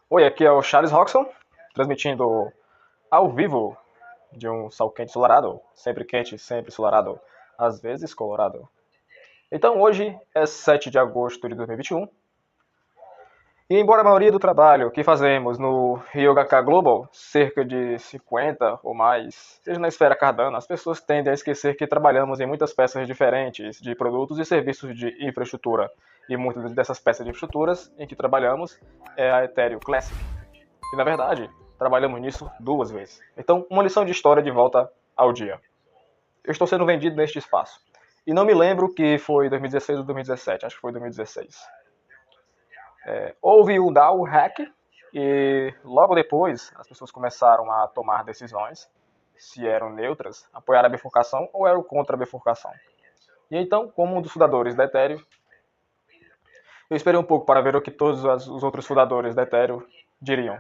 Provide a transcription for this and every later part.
Oi, aqui é o Charles Roxon, transmitindo ao vivo de um sol quente, sempre ensolarado, às vezes colorado. Então hoje é 7 de agosto de 2021 e embora a maioria do trabalho que fazemos no Ryogaka Global, cerca de 50 ou mais, seja na esfera Cardano, as pessoas tendem a esquecer que trabalhamos em muitas peças diferentes de produtos e serviços de infraestrutura. E muitas dessas peças de infraestruturas em que trabalhamos é a Ethereum Classic. E na verdade, trabalhamos nisso duas vezes. Então, uma lição de história de volta ao dia. Eu estou sendo vendido neste espaço. E não me lembro que foi 2016 ou 2017, acho que foi 2016. Houve o DAO hack e logo depois as pessoas começaram a tomar decisões se eram neutras, apoiar a bifurcação ou eram contra a bifurcação. E então, como um dos fundadores da Ethereum, eu esperei um pouco para ver o que todos os outros fundadores da Ethereum diriam.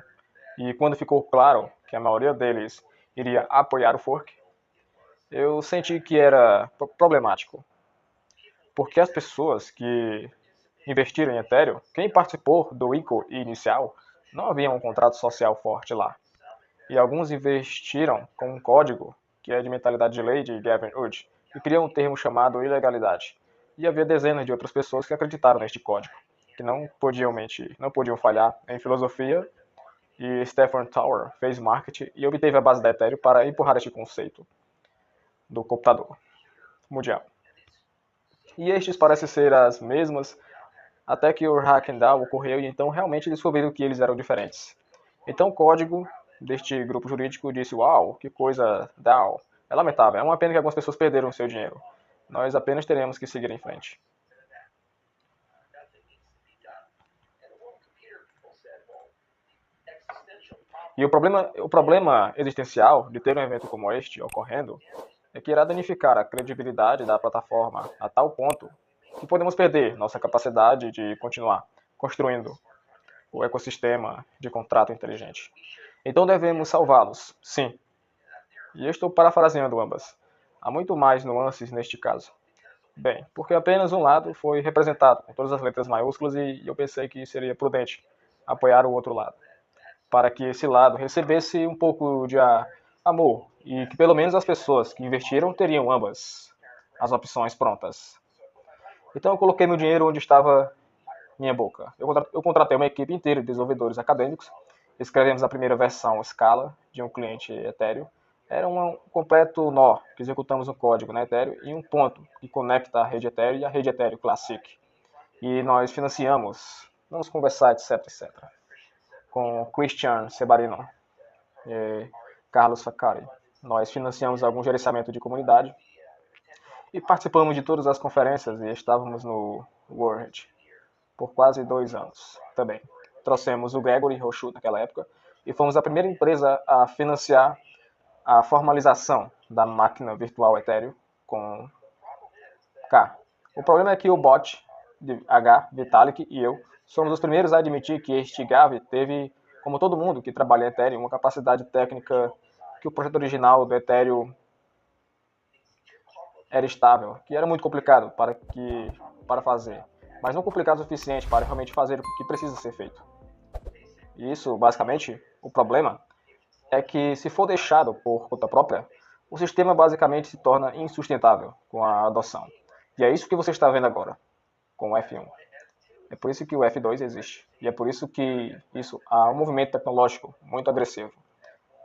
E quando ficou claro que a maioria deles iria apoiar o fork, eu senti que era problemático. Porque as pessoas que investiram em Ethereum, quem participou do ICO inicial, não havia um contrato social forte lá. E alguns investiram com um código, que é de mentalidade de lei de Gavin Wood, e criou um termo chamado ilegalidade. E havia dezenas de outras pessoas que acreditaram neste código, que não podiam mentir, não podiam falhar em filosofia, e Stephen Tower fez marketing e obteve a base da Ethereum para empurrar este conceito do computador mundial. E estes parecem ser as mesmas, até que o Hackendown ocorreu e então realmente descobriram que eles eram diferentes. Então o código deste grupo jurídico disse: Uau, que coisa DAO. É lamentável, é uma pena que algumas pessoas perderam seu dinheiro. Nós apenas teremos que seguir em frente. E o problema existencial de ter um evento como este ocorrendo é que irá danificar a credibilidade da plataforma a tal ponto que podemos perder nossa capacidade de continuar construindo o ecossistema de contrato inteligente. Então devemos salvá-los, sim. E eu estou parafraseando ambas. Há muito mais nuances neste caso. Bem, porque apenas um lado foi representado com todas as letras maiúsculas e eu pensei que seria prudente apoiar o outro lado, para que esse lado recebesse um pouco de amor e que pelo menos as pessoas que investiram teriam ambas as opções prontas. Então eu coloquei meu dinheiro onde estava minha boca. Eu contratei uma equipe inteira de desenvolvedores acadêmicos, escrevemos a primeira versão Scala de um cliente Ethereum. Era um completo nó que executamos um código na Ethereum e um ponto que conecta a rede Ethereum e a rede Ethereum Classic. E nós financiamos, vamos conversar, etc, etc, com Christian Sebarino e Carlos Facari. Nós financiamos algum gerenciamento de comunidade e participamos de todas as conferências e estávamos no World por quase 2 anos também. Trouxemos o Gregory Rochut naquela época e fomos a primeira empresa a financiar a formalização da máquina virtual Ethereum com K. O problema é que o bot de H, Vitalik e eu somos os primeiros a admitir que este Gavi teve, como todo mundo que trabalha em Ethereum, uma capacidade técnica que o projeto original do Ethereum era estável, que era muito complicado para fazer, mas não complicado o suficiente para realmente fazer o que precisa ser feito. E isso, basicamente, o problema é que se for deixado por conta própria, o sistema basicamente se torna insustentável com a adoção. E é isso que você está vendo agora com o F1. É por isso que o F2 existe. E é por isso que há um movimento tecnológico muito agressivo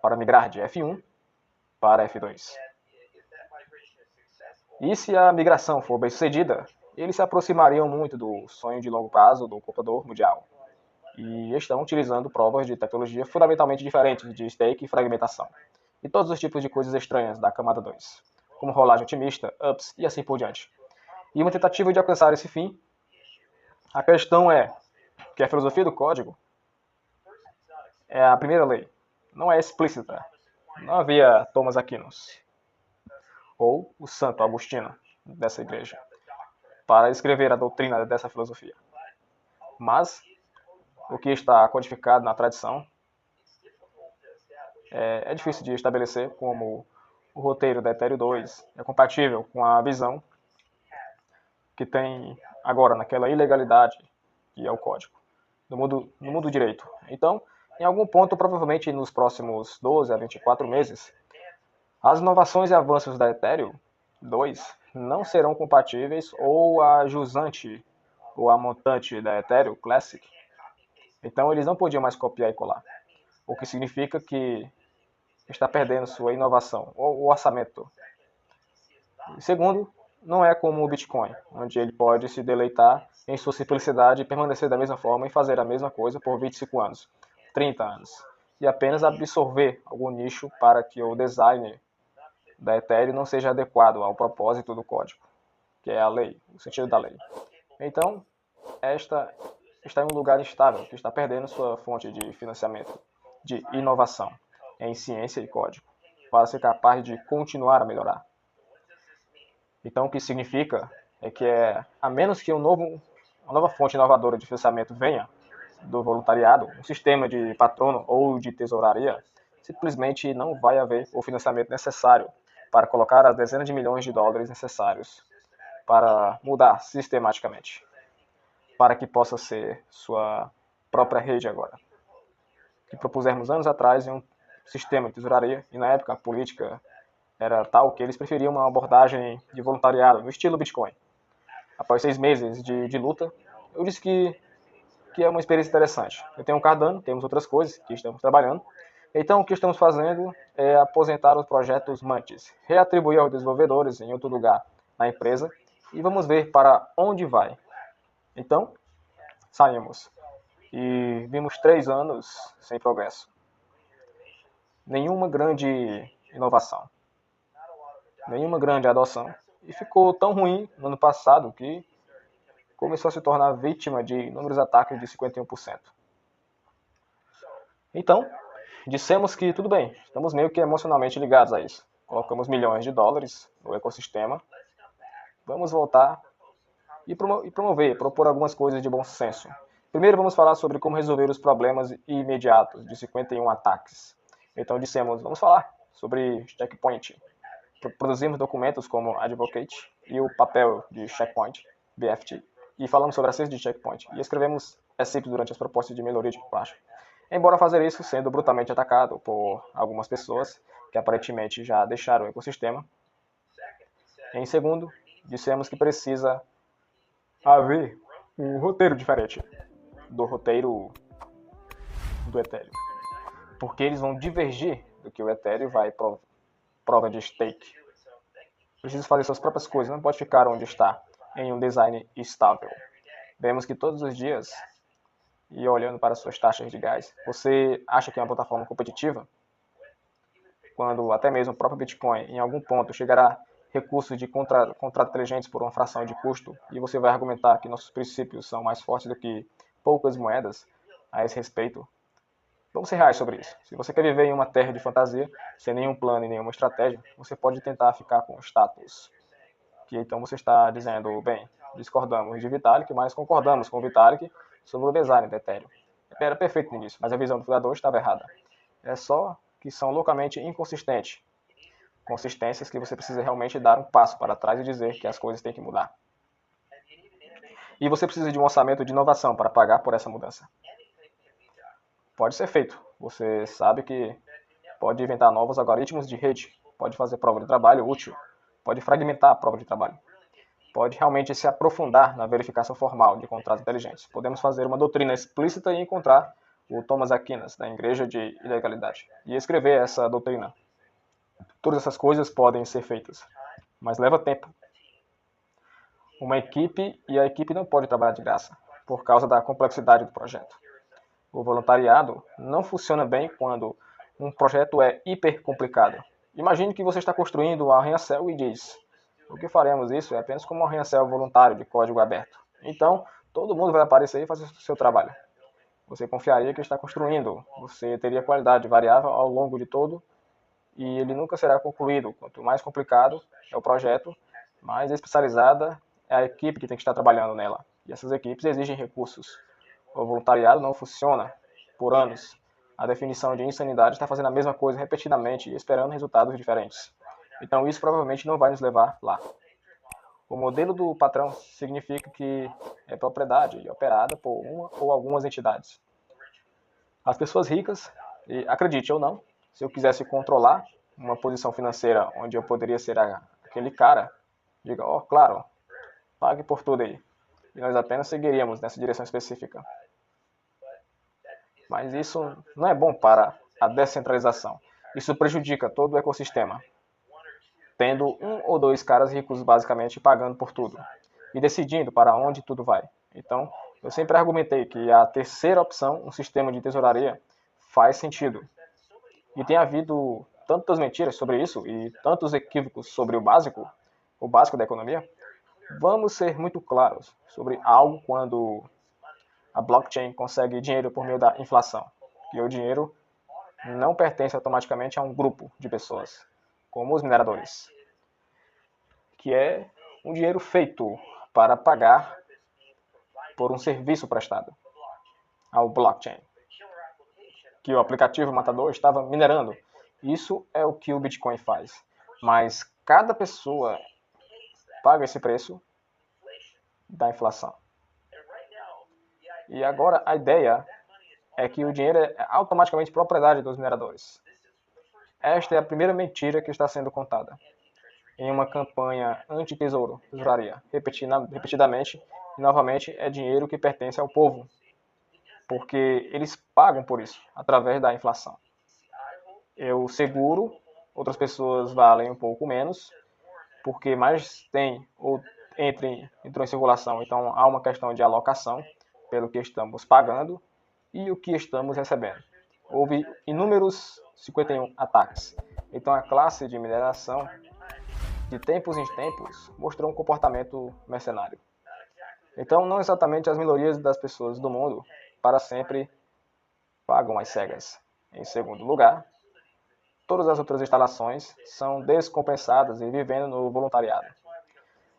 para migrar de F1 para F2. E se a migração for bem sucedida, eles se aproximariam muito do sonho de longo prazo do computador mundial. E estão utilizando provas de tecnologia fundamentalmente diferentes de stake e fragmentação. E todos os tipos de coisas estranhas da camada 2, como rolagem otimista, ups e assim por diante. E uma tentativa de alcançar esse fim, a questão é que a filosofia do código é a primeira lei, não é explícita. Não havia Thomas Aquinas ou o Santo Agostinho dessa igreja para escrever a doutrina dessa filosofia. Mas o que está codificado na tradição é difícil de estabelecer como o roteiro da Ethereum 2 é compatível com a visão que tem agora naquela ilegalidade que é o código, no mundo direito. Então, Em algum ponto, provavelmente nos próximos 12 a 24 meses, as inovações e avanços da Ethereum 2 não serão compatíveis ou a jusante ou a montante da Ethereum Classic. Então eles não podiam mais copiar e colar, o que significa que está perdendo sua inovação ou o orçamento. Segundo, não é como o Bitcoin, onde ele pode se deleitar em sua simplicidade e permanecer da mesma forma e fazer a mesma coisa por 25 anos, 30 anos, e apenas absorver algum nicho para que o design da Ethereum não seja adequado ao propósito do código, que é a lei, o sentido da lei. Então, esta está em um lugar instável, que está perdendo sua fonte de financiamento, de inovação em ciência e código, para ser capaz de continuar a melhorar. Então, o que significa é que, a menos que uma nova fonte inovadora de financiamento venha do voluntariado, um sistema de patrono ou de tesouraria, simplesmente não vai haver o financiamento necessário para colocar as dezenas de milhões de dólares necessários para mudar sistematicamente, para que possa ser sua própria rede agora. Que propusermos anos atrás em um sistema de tesouraria, e na época a política era tal que eles preferiam uma abordagem de voluntariado no estilo Bitcoin. Após 6 meses de luta, eu disse que é uma experiência interessante. Eu tenho um Cardano, temos outras coisas que estamos trabalhando. Então, o que estamos fazendo é aposentar os projetos Mantis, reatribuir aos desenvolvedores em outro lugar na empresa e vamos ver para onde vai. Então, saímos e vimos 3 anos sem progresso. Nenhuma grande inovação, nenhuma grande adoção. E ficou tão ruim no ano passado que começou a se tornar vítima de inúmeros ataques de 51%. Então, dissemos que tudo bem, estamos meio que emocionalmente ligados a isso. Colocamos milhões de dólares no ecossistema, vamos voltar e promover, propor algumas coisas de bom senso. Primeiro vamos falar sobre como resolver os problemas imediatos de 51 ataques. Então dissemos, vamos falar sobre checkpoint. Produzimos documentos como Advocate e o papel de checkpoint, BFT, e falamos sobre acesso de checkpoint. E escrevemos SIP durante as propostas de melhoria de baixo. Embora fazer isso sendo brutalmente atacado por algumas pessoas que aparentemente já deixaram o ecossistema. Em segundo, dissemos que precisa haver um roteiro diferente do roteiro do Ethereum, porque eles vão divergir do que o Ethereum vai prova de stake. Precisa fazer suas próprias coisas, não pode ficar onde está, em um design estável. Vemos que todos os dias, e olhando para suas taxas de gás, você acha que é uma plataforma competitiva? Quando até mesmo o próprio Bitcoin, em algum ponto, chegará recursos de contrato inteligentes por uma fração de custo, e você vai argumentar que nossos princípios são mais fortes do que poucas moedas a esse respeito. Vamos ser reais sobre isso. Se você quer viver em uma terra de fantasia, sem nenhum plano e nenhuma estratégia, você pode tentar ficar com status. Que então você está dizendo, bem, discordamos de Vitalik, mas concordamos com Vitalik sobre o design do Ethereum. Era perfeito no início, mas a visão do fundador estava errada. É só que são loucamente inconsistentes. Consistências que você precisa realmente dar um passo para trás e dizer que as coisas têm que mudar. E você precisa de um orçamento de inovação para pagar por essa mudança. Pode ser feito. Você sabe que pode inventar novos algoritmos de rede, pode fazer prova de trabalho útil, pode fragmentar a prova de trabalho, pode realmente se aprofundar na verificação formal de contratos inteligentes. Podemos fazer uma doutrina explícita e encontrar o Thomas Aquinas, da Igreja de Ilegalidade, e escrever essa doutrina. Todas essas coisas podem ser feitas, mas leva tempo. Uma equipe, e a equipe não pode trabalhar de graça, por causa da complexidade do projeto. O voluntariado não funciona bem quando um projeto é hiper complicado. Imagine que você está construindo um arranha-céu e diz: o que faremos isso é apenas como um arranha-céu voluntário de código aberto. Então, todo mundo vai aparecer e fazer o seu trabalho. Você confiaria que está construindo, você teria qualidade variável ao longo de todo e ele nunca será concluído. Quanto mais complicado é o projeto, mais especializada é a equipe que tem que estar trabalhando nela. E essas equipes exigem recursos. O voluntariado não funciona por anos. A definição de insanidade está fazendo a mesma coisa repetidamente e esperando resultados diferentes. Então isso provavelmente não vai nos levar lá. O modelo do patrão significa que é propriedade operada por uma ou algumas entidades. As pessoas ricas, e acredite ou não, se eu quisesse controlar uma posição financeira onde eu poderia ser aquele cara, diga, ó, claro, pague por tudo aí. E nós apenas seguiríamos nessa direção específica. Mas isso não é bom para a descentralização. Isso prejudica todo o ecossistema, tendo um ou dois caras ricos basicamente pagando por tudo e decidindo para onde tudo vai. Então, eu sempre argumentei que a terceira opção, um sistema de tesouraria, faz sentido. E tem havido tantas mentiras sobre isso e tantos equívocos sobre o básico da economia. Vamos ser muito claros sobre algo quando a blockchain consegue dinheiro por meio da inflação. E o dinheiro não pertence automaticamente a um grupo de pessoas, como os mineradores, que é um dinheiro feito para pagar por um serviço prestado ao blockchain, que o aplicativo matador estava minerando. Isso é o que o Bitcoin faz. Mas cada pessoa paga esse preço da inflação. E agora a ideia é que o dinheiro é automaticamente propriedade dos mineradores. Esta é a primeira mentira que está sendo contada em uma campanha anti-tesouraria, repetidamente e novamente é dinheiro que pertence ao povo, porque eles pagam por isso, através da inflação. Eu seguro, outras pessoas valem um pouco menos, porque mais tem ou entrou em circulação, então há uma questão de alocação pelo que estamos pagando e o que estamos recebendo. Houve inúmeros 51 ataques. Então a classe de mineração, de tempos em tempos, mostrou um comportamento mercenário. Então não exatamente as minorias das pessoas do mundo para sempre pagam às cegas. Em segundo lugar, todas as outras instalações são descompensadas e vivendo no voluntariado.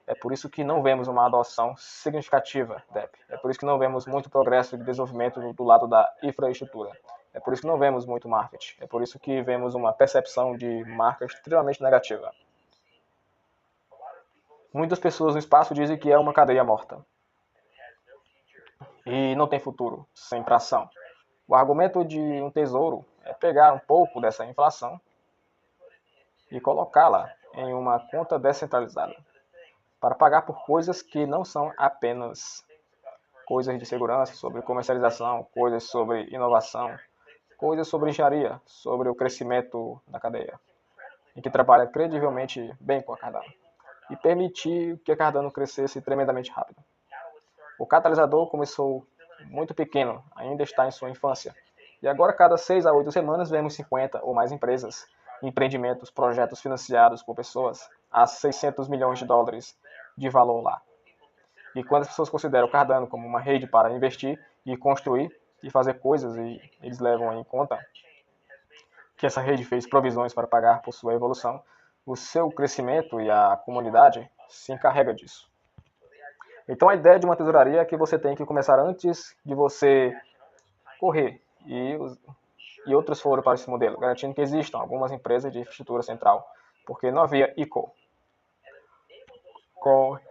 É por isso que não vemos uma adoção significativa da app. É por isso que não vemos muito progresso de desenvolvimento do lado da infraestrutura. É por isso que não vemos muito marketing. É por isso que vemos uma percepção de marca extremamente negativa. Muitas pessoas no espaço dizem que é uma cadeia morta. E não tem futuro sem tração. O argumento de um tesouro é pegar um pouco dessa inflação e colocá-la em uma conta descentralizada para pagar por coisas que não são apenas coisas de segurança, sobre comercialização, coisas sobre inovação, coisas sobre engenharia, sobre o crescimento da cadeia, e que trabalha credivelmente bem com a Cardano, e permitir que a Cardano crescesse tremendamente rápido. O catalisador começou muito pequeno, ainda está em sua infância, e agora cada 6 a 8 semanas vemos 50 ou mais empresas, empreendimentos, projetos financiados por pessoas a 600 milhões de dólares de valor lá. E quando as pessoas consideram o Cardano como uma rede para investir e construir e fazer coisas, e eles levam em conta que essa rede fez provisões para pagar por sua evolução, o seu crescimento e a comunidade se encarrega disso. Então a ideia de uma tesouraria é que você tem que começar antes de você correr. E outros foram para esse modelo, garantindo que existam algumas empresas de infraestrutura central, porque não havia ICO.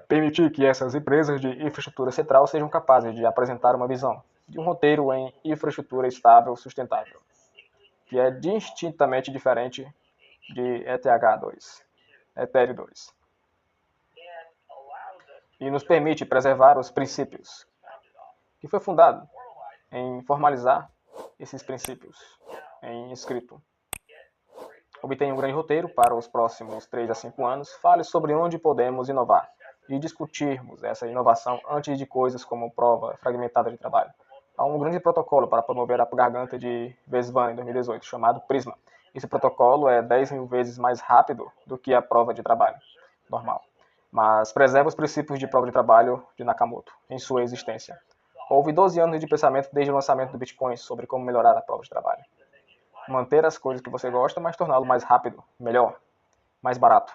Permitir que essas empresas de infraestrutura central sejam capazes de apresentar uma visão de um roteiro em infraestrutura estável sustentável, que é distintamente diferente de ETH2, Ethereum 2, e nos permite preservar os princípios, que foi fundado em formalizar esses princípios em escrito. Obtenha um grande roteiro para os próximos 3 a 5 anos, fale sobre onde podemos inovar e discutirmos essa inovação antes de coisas como prova fragmentada de trabalho. Há um grande protocolo para promover a garganta de Vezvan em 2018, chamado Prisma. Esse protocolo é 10.000 vezes mais rápido do que a prova de trabalho normal, mas preserva os princípios de prova de trabalho de Nakamoto em sua existência. Houve 12 anos de pensamento desde o lançamento do Bitcoin sobre como melhorar a prova de trabalho. Manter as coisas que você gosta, mas torná-lo mais rápido, melhor, mais barato,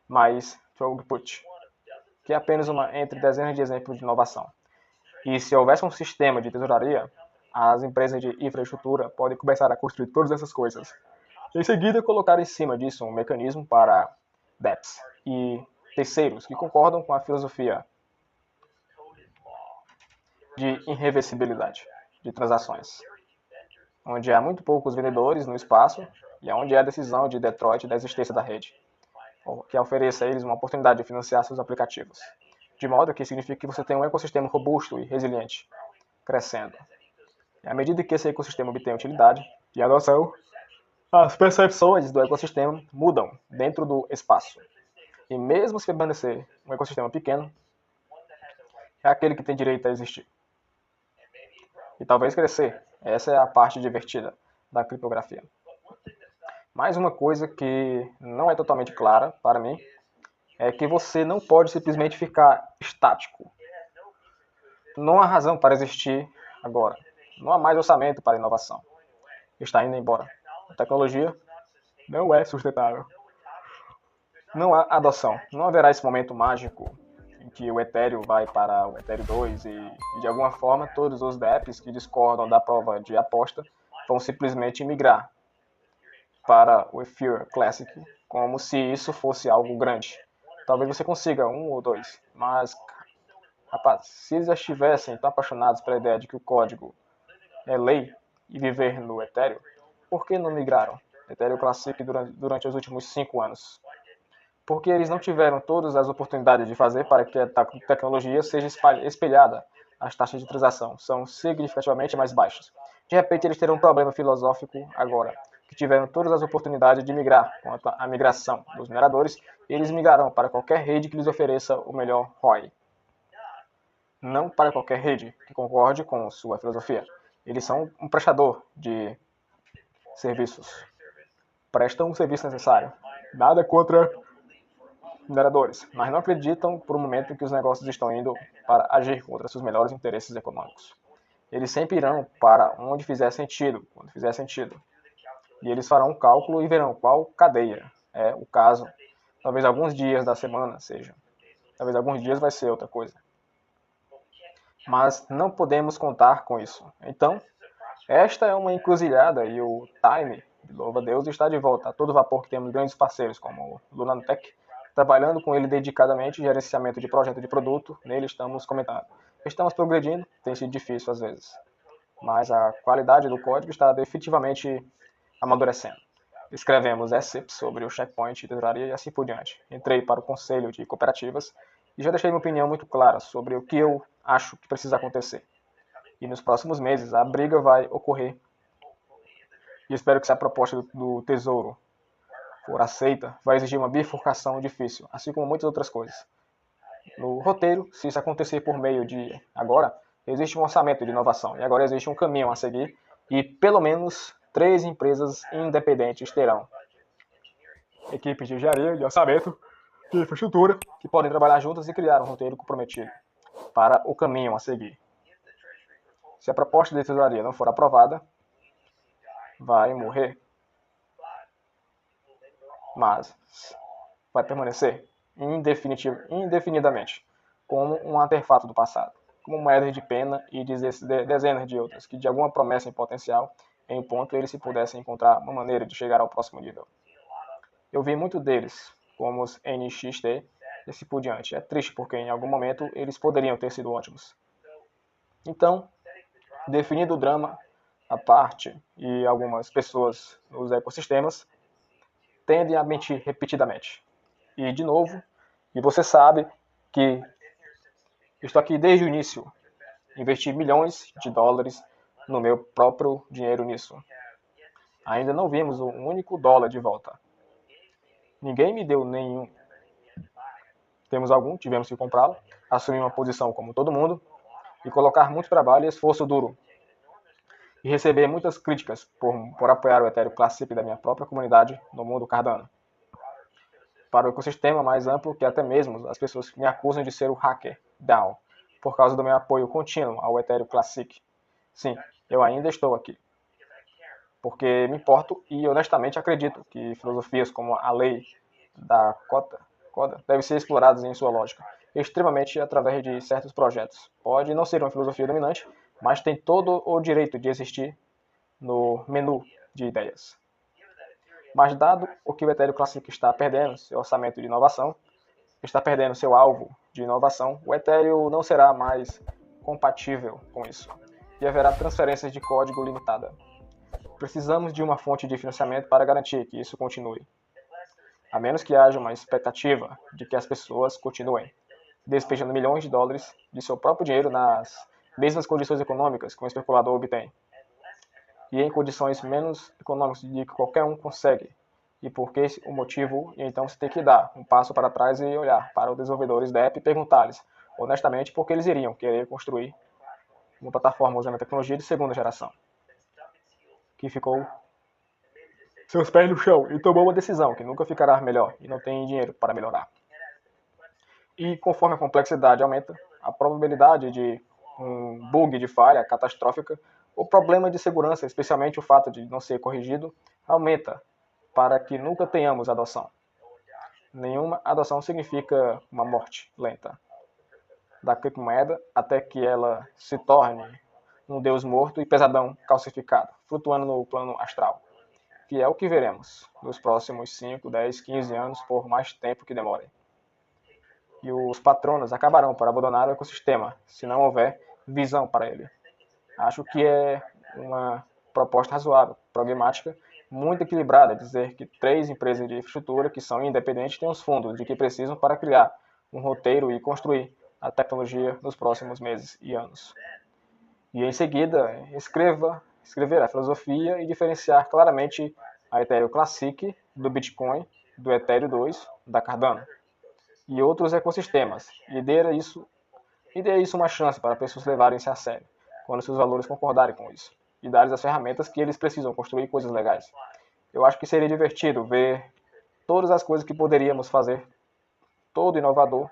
mais throughput, que é apenas uma entre dezenas de exemplos de inovação. E se houvesse um sistema de tesouraria, as empresas de infraestrutura podem começar a construir todas essas coisas. Em seguida, colocar em cima disso um mecanismo para DEPs e terceiros que concordam com a filosofia de irreversibilidade de transações. onde há muito poucos vendedores no espaço e onde há a decisão de Detroit da existência da rede, que ofereça a eles uma oportunidade de financiar seus aplicativos, de modo que significa que você tem um ecossistema robusto e resiliente, crescendo. E à medida que esse ecossistema obtém utilidade e adoção, as percepções do ecossistema mudam dentro do espaço. E mesmo se permanecer um ecossistema pequeno, é aquele que tem direito a existir. E talvez crescer. Essa é a parte divertida da criptografia. Mais uma coisa que não é totalmente clara para mim é que você não pode simplesmente ficar estático. Não há razão para existir agora. Não há mais orçamento para inovação. Está indo embora. A tecnologia não é sustentável. Não há adoção. Não haverá esse momento mágico em que o Ethereum vai para o Ethereum 2 e de alguma forma todos os DApps que discordam da prova de aposta vão simplesmente migrar para o Ethereum Classic, como se isso fosse algo grande. Talvez você consiga um ou dois, mas, rapaz, se eles já estivessem tão apaixonados pela ideia de que o código é lei e viver no Ethereum, por que não migraram Ethereum Classic durante os últimos 5 anos? Porque eles não tiveram todas as oportunidades de fazer para que a tecnologia seja espelhada. As taxas de transação são significativamente mais baixas. De repente, eles terão um problema filosófico agora, que tiveram todas as oportunidades de migrar. Quanto à migração dos mineradores, eles migrarão para qualquer rede que lhes ofereça o melhor ROI. Não para qualquer rede que concorde com sua filosofia. Eles são um prestador de serviços. Prestam um serviço necessário. Nada contra mineradores, mas não acreditam por um momento que os negócios estão indo para agir contra seus melhores interesses econômicos. Eles sempre irão para onde fizer sentido, quando fizer sentido. E eles farão um cálculo e verão qual cadeia é o caso. Talvez alguns dias da semana seja. Talvez alguns dias vai ser outra coisa. Mas não podemos contar com isso. Então, esta é uma encruzilhada e o Time, louva a Deus, está de volta. A todo vapor que temos grandes parceiros como o Lunatech, trabalhando com ele dedicadamente, gerenciamento de projeto de produto, nele estamos comentando. Estamos progredindo, tem sido difícil às vezes, mas a qualidade do código está definitivamente amadurecendo. Escrevemos ECIP sobre o checkpoint, tesouraria e assim por diante. Entrei para o conselho de cooperativas e já deixei minha opinião muito clara sobre o que eu acho que precisa acontecer. E nos próximos meses a briga vai ocorrer. E espero que se a proposta do Tesouro for aceita, vai exigir uma bifurcação difícil, assim como muitas outras coisas. No roteiro, se isso acontecer por meio de agora, existe um orçamento de inovação e agora existe um caminho a seguir e pelo menos 3 empresas independentes terão equipes de engenharia, de orçamento, de infraestrutura, que podem trabalhar juntas e criar um roteiro comprometido para o caminho a seguir. Se a proposta de tesouraria não for aprovada, vai morrer. Mas vai permanecer indefinidamente como um artefato do passado, como moedas de pena e dezenas de outras, que de alguma promessa em potencial, em um ponto eles se pudessem encontrar uma maneira de chegar ao próximo nível. Eu vi muito deles, como os NXT e assim por diante. É triste porque em algum momento eles poderiam ter sido ótimos. Então, definido o drama à parte e algumas pessoas nos ecossistemas tendem a mentir repetidamente. E, de novo, e você sabe que estou aqui desde o início. Investi milhões de dólares no meu próprio dinheiro nisso. Ainda não vimos um único dólar de volta. Ninguém me deu nenhum. Temos algum, tivemos que comprá-lo, assumir uma posição como todo mundo e colocar muito trabalho e esforço duro. E receber muitas críticas por apoiar o Ethereum Classic da minha própria comunidade no mundo Cardano. Para o ecossistema mais amplo que até mesmo as pessoas me acusam de ser o hacker DAO, por causa do meu apoio contínuo ao Ethereum Classic. Sim, eu ainda estou aqui. Porque me importo e honestamente acredito que filosofias como a lei da cota devem ser exploradas em sua lógica, extremamente através de certos projetos. Pode não ser uma filosofia dominante, mas tem todo o direito de existir no menu de ideias. Mas dado o que o Ethereum Classic está perdendo seu orçamento de inovação, está perdendo seu alvo de inovação, o Ethereum não será mais compatível com isso. E haverá transferências de código limitada. Precisamos de uma fonte de financiamento para garantir que isso continue, a menos que haja uma expectativa de que as pessoas continuem despejando milhões de dólares de seu próprio dinheiro nas mesmas condições econômicas que um especulador obtém, e em condições menos econômicas de que qualquer um consegue. E por que o motivo? E então você tem que dar um passo para trás e olhar para os desenvolvedores da app e perguntar-lhes, honestamente, por que eles iriam querer construir uma plataforma usando a tecnologia de segunda geração, que ficou seus pés no chão e tomou uma decisão que nunca ficará melhor e não tem dinheiro para melhorar. E conforme a complexidade aumenta, a probabilidade de um bug de falha catastrófica ou problema de segurança, especialmente o fato de não ser corrigido, aumenta para que nunca tenhamos adoção. Nenhuma adoção significa uma morte lenta da criptomoeda até que ela se torne um deus morto e pesadão calcificado, flutuando no plano astral, que é o que veremos nos próximos 5, 10, 15 anos, por mais tempo que demore. E os patronos acabarão por abandonar o ecossistema, se não houver visão para ele. Acho que é uma proposta razoável, pragmática, muito equilibrada, dizer que 3 empresas de infraestrutura que são independentes têm os fundos de que precisam para criar um roteiro e construir a tecnologia nos próximos meses e anos. E em seguida, escrever a filosofia e diferenciar claramente a Ethereum Classic do Bitcoin, do Ethereum 2, da Cardano e outros ecossistemas, e dê isso uma chance para pessoas levarem-se a sério, quando seus valores concordarem com isso, e dar-lhes as ferramentas que eles precisam construir coisas legais. Eu acho que seria divertido ver todas as coisas que poderíamos fazer, todo inovador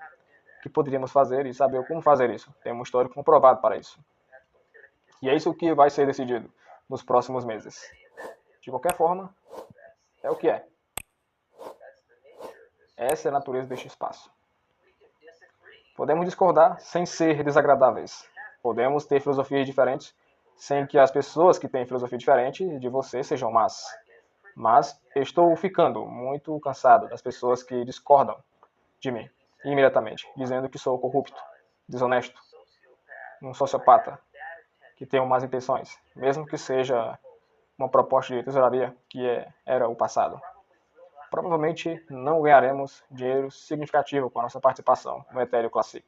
que poderíamos fazer e saber como fazer isso. Tem um histórico comprovado para isso. E é isso que vai ser decidido nos próximos meses. De qualquer forma, é o que é. Essa é a natureza deste espaço. Podemos discordar sem ser desagradáveis. Podemos ter filosofias diferentes sem que as pessoas que têm filosofia diferente de você sejam más. Mas estou ficando muito cansado das pessoas que discordam de mim imediatamente, dizendo que sou corrupto, desonesto, um sociopata, que tenho más intenções, mesmo que seja uma proposta de tesouraria que era o passado. Provavelmente não ganharemos dinheiro significativo com a nossa participação no Ethereum Classic,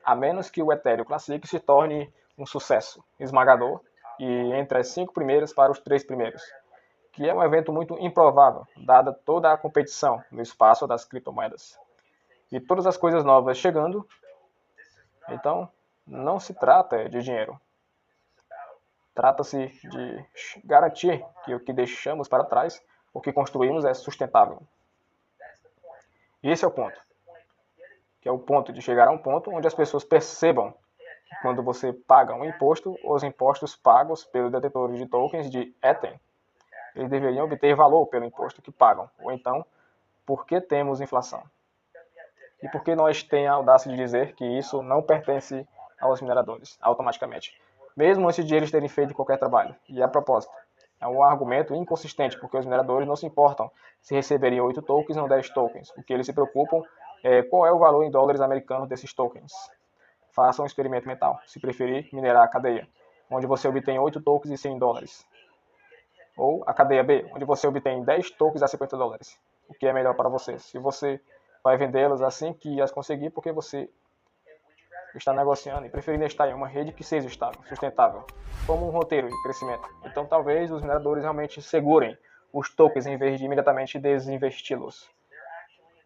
a menos que o Ethereum Classic se torne um sucesso esmagador e entre as 5 primeiras para os 3 primeiros, que é um evento muito improvável, dada toda a competição no espaço das criptomoedas. E todas as coisas novas chegando, então não se trata de dinheiro. Trata-se de garantir que o que deixamos para trás, o que construímos é sustentável. E esse é o ponto. Que é o ponto de chegar a um ponto onde as pessoas percebam que quando você paga um imposto, os impostos pagos pelos detentores de tokens de Ether, eles deveriam obter valor pelo imposto que pagam. Ou então, por que temos inflação? E por que nós temos a audácia de dizer que isso não pertence aos mineradores, automaticamente? Mesmo antes de eles terem feito qualquer trabalho. E a propósito, é um argumento inconsistente, porque os mineradores não se importam se receberem 8 tokens ou 10 tokens. O que eles se preocupam é qual é o valor em dólares americanos desses tokens. Faça um experimento mental, se preferir, minerar a cadeia, onde você obtém 8 tokens e 100 dólares. Ou a cadeia B, onde você obtém 10 tokens a 50 dólares. O que é melhor para você? Se você vai vendê-las assim que as conseguir, porque você está negociando e preferindo estar em uma rede que seja estável, sustentável, como um roteiro de crescimento. Então talvez os mineradores realmente segurem os tokens em vez de imediatamente desinvesti-los.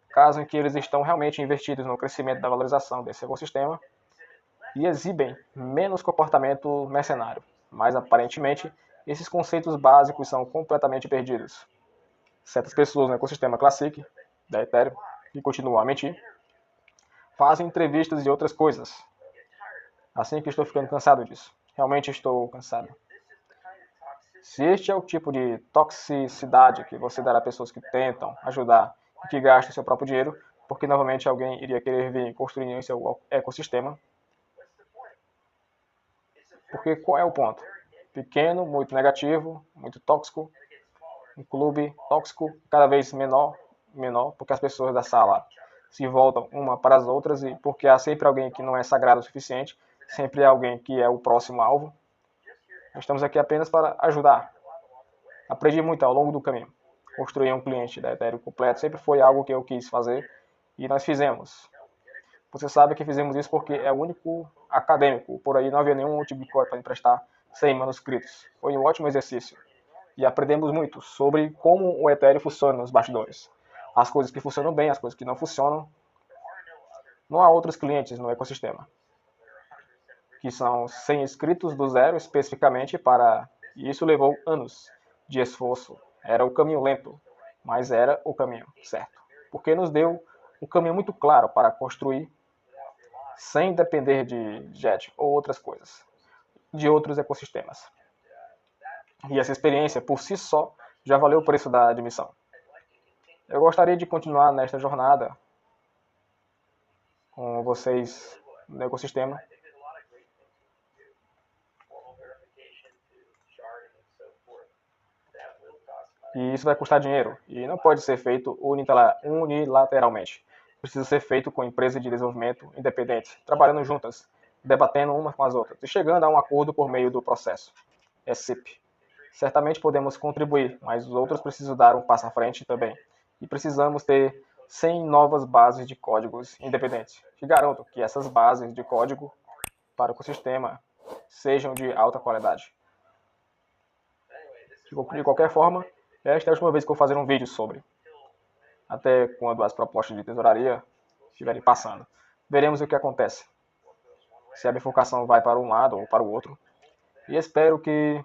Caso em que eles estão realmente investidos no crescimento da valorização desse ecossistema e exibem menos comportamento mercenário. Mas aparentemente esses conceitos básicos são completamente perdidos. Certas pessoas no ecossistema Classic da Ethereum, que continuam a mentir, fazem entrevistas e outras coisas. Assim que estou ficando cansado disso. Realmente estou cansado. Se este é o tipo de toxicidade que você dará a pessoas que tentam ajudar e que gastam seu próprio dinheiro, porque novamente alguém iria querer vir construir em seu ecossistema. Porque qual é o ponto? Pequeno, muito negativo, muito tóxico, um clube tóxico cada vez menor, porque as pessoas da sala se voltam uma para as outras e porque há sempre alguém que não é sagrado o suficiente, sempre há alguém que é o próximo alvo. Estamos aqui apenas para ajudar. Aprendi muito ao longo do caminho. Construir um cliente da Ethereum completo sempre foi algo que eu quis fazer e nós fizemos. Você sabe que fizemos isso porque é o único acadêmico. Por aí não havia nenhum outro Bitcoin para emprestar 100 manuscritos. Foi um ótimo exercício. E aprendemos muito sobre como o Ethereum funciona nos bastidores. As coisas que funcionam bem, as coisas que não funcionam. Não há outros clientes no ecossistema, que são 100 inscritos do zero especificamente para... E isso levou anos de esforço. Era o caminho lento, mas era o caminho certo. Porque nos deu um caminho muito claro para construir sem depender de JET ou outras coisas, de outros ecossistemas. E essa experiência, por si só, já valeu o preço da admissão. Eu gostaria de continuar nesta jornada com vocês no ecossistema. E isso vai custar dinheiro. E não pode ser feito unilateralmente. Precisa ser feito com empresas de desenvolvimento independentes, trabalhando juntas, debatendo umas com as outras e chegando a um acordo por meio do processo. É SIP. Certamente podemos contribuir, mas os outros precisam dar um passo à frente também. E precisamos ter 100 novas bases de códigos independentes. Te garanto que essas bases de código para o ecossistema sejam de alta qualidade. De qualquer forma, esta é a última vez que vou fazer um vídeo sobre. Até quando as propostas de tesouraria estiverem passando. Veremos o que acontece. Se a bifurcação vai para um lado ou para o outro. E espero que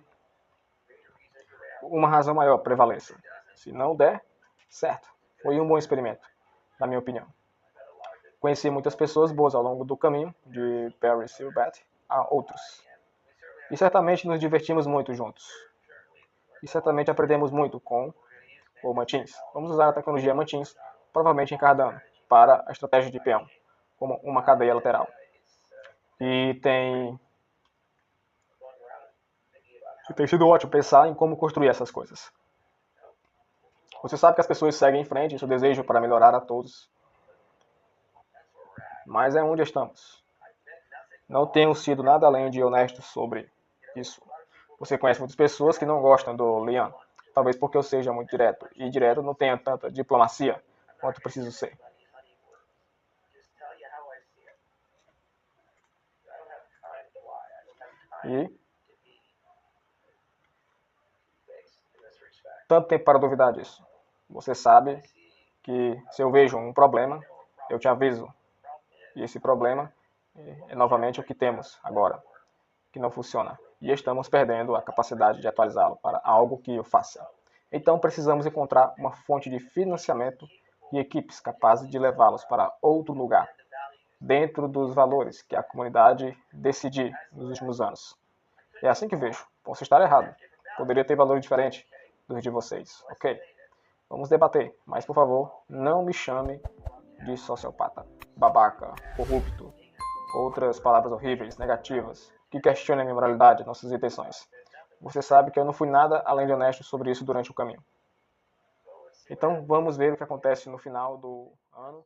uma razão maior prevaleça. Se não der, certo. Foi um bom experimento, na minha opinião. Conheci muitas pessoas boas ao longo do caminho, de Perry Silbert a outros. E certamente nos divertimos muito juntos. E certamente aprendemos muito com o Mantins. Vamos usar a tecnologia Mantins, provavelmente em Cardano, para a estratégia de peão, como uma cadeia lateral. E tem sido ótimo pensar em como construir essas coisas. Você sabe que as pessoas seguem em frente em seu desejo para melhorar a todos. Mas é onde estamos. Não tenho sido nada além de honesto sobre isso. Você conhece muitas pessoas que não gostam do Lian. Talvez porque eu seja muito direto. E direto não tenha tanta diplomacia quanto preciso ser. E tanto tempo para duvidar disso. Você sabe que se eu vejo um problema, eu te aviso. E esse problema é novamente o que temos agora, que não funciona. E estamos perdendo a capacidade de atualizá-lo para algo que o faça. Então precisamos encontrar uma fonte de financiamento e equipes capazes de levá-los para outro lugar, dentro dos valores que a comunidade decidiu nos últimos anos. É assim que vejo. Posso estar errado. Poderia ter valor diferente dos de vocês, ok? Vamos debater, mas por favor, não me chame de sociopata, babaca, corrupto, outras palavras horríveis, negativas, que questionem a minha moralidade, nossas intenções. Você sabe que eu não fui nada além de honesto sobre isso durante o caminho. Então vamos ver o que acontece no final do ano.